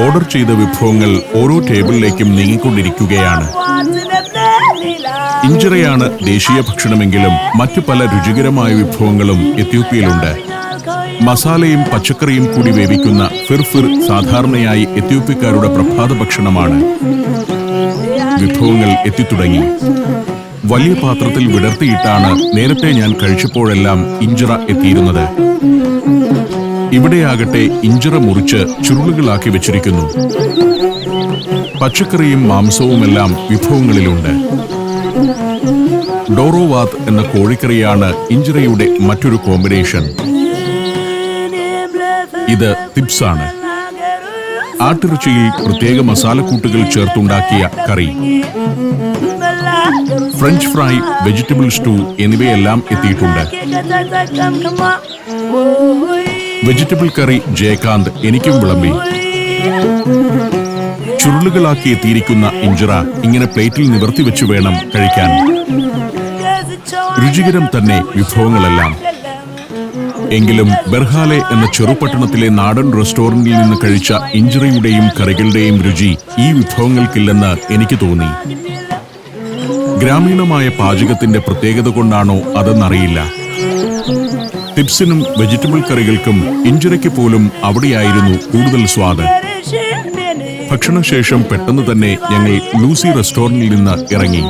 Order ചെയ്ത വിഭവങ്ങൾ ഓരോ ടേബിളിലേക്കും നീങ്ങിക്കൊണ്ടിരിക്കുകയാണ്. ഇഞ്ചിറയാണ് ദേശീയ ഭക്ഷണമെങ്കിലും മറ്റു പല രുചികരമായ വിഭവങ്ങളും എത്യോപ്യയിലുണ്ട്. മസാലയും പച്ചക്കറിയും കൂടി വേവിക്കുന്ന ഫിർഫിർ സാധാരണയായി എത്യോപ്യക്കാരുടെ പ്രഭാത ഭക്ഷണമാണ്. വിഭവങ്ങൾ എത്തിത്തുടങ്ങി. വലിയ പാത്രത്തിൽ വിടർത്തിയിട്ടാണ് നേരത്തെ ഞാൻ കഴിച്ചപ്പോഴെല്ലാം ഇഞ്ചിറ എത്തിയിരുന്നത്. ഇവിടെയാകട്ടെ ഇഞ്ചിറ മുറിച്ച് ചുരുളുകളാക്കി വെച്ചിരിക്കുന്നു. പച്ചക്കറിയും മാംസവുമെല്ലാം വിഭവങ്ങളിലുണ്ട്. ഡോറോവാത് എന്ന കോഴിക്കറിയാണ് ഇഞ്ചിറയുടെ മറ്റൊരു കോമ്പിനേഷൻ. ഇത് തിപ്സാണ്. ആട്ടിറച്ചിയിൽ പ്രത്യേക മസാലക്കൂട്ടുകൾ ചേർത്തുണ്ടാക്കിയ കറി. ഫ്രഞ്ച് ഫ്രൈ, വെജിറ്റബിൾ സ്റ്റൂ എന്നിവയെല്ലാം എത്തിയിട്ടുണ്ട്. വെജിറ്റബിൾ കറി ജയകാന്ത് എനിക്കും വിളമ്പി. ചുരുളുകളാക്കി എത്തിയിരിക്കുന്ന ഇഞ്ചിറ ഇങ്ങനെ പ്ലേറ്റിൽ നിവർത്തി വെച്ചു വേണം കഴിക്കാൻ. രുചികരം തന്നെ വിഭവങ്ങളെല്ലാം. എങ്കിലും ബെർഹാലെ എന്ന ചെറുപട്ടണത്തിലെ നാടൻ റെസ്റ്റോറന്റിൽ നിന്ന് കഴിച്ച ഇഞ്ചിറയുടെയും കറികളുടെയും രുചി ഈ വിഭവങ്ങൾക്കില്ലെന്ന് എനിക്ക് തോന്നി. ഗ്രാമീണമായ പാചകത്തിന്റെ പ്രത്യേകത കൊണ്ടാണോ അതെന്നറിയില്ല. ടിപ്സിനും വെജിറ്റബിൾ കറികൾക്കും ഇഞ്ചിറയ്ക്ക് പോലും അവിടെയായിരുന്നു കൂടുതൽ സ്വാദ്. ഭക്ഷണശേഷം പെട്ടെന്ന് തന്നെ ഞങ്ങൾ ലൂസി റെസ്റ്റോറന്റിൽ നിന്ന് ഇറങ്ങി.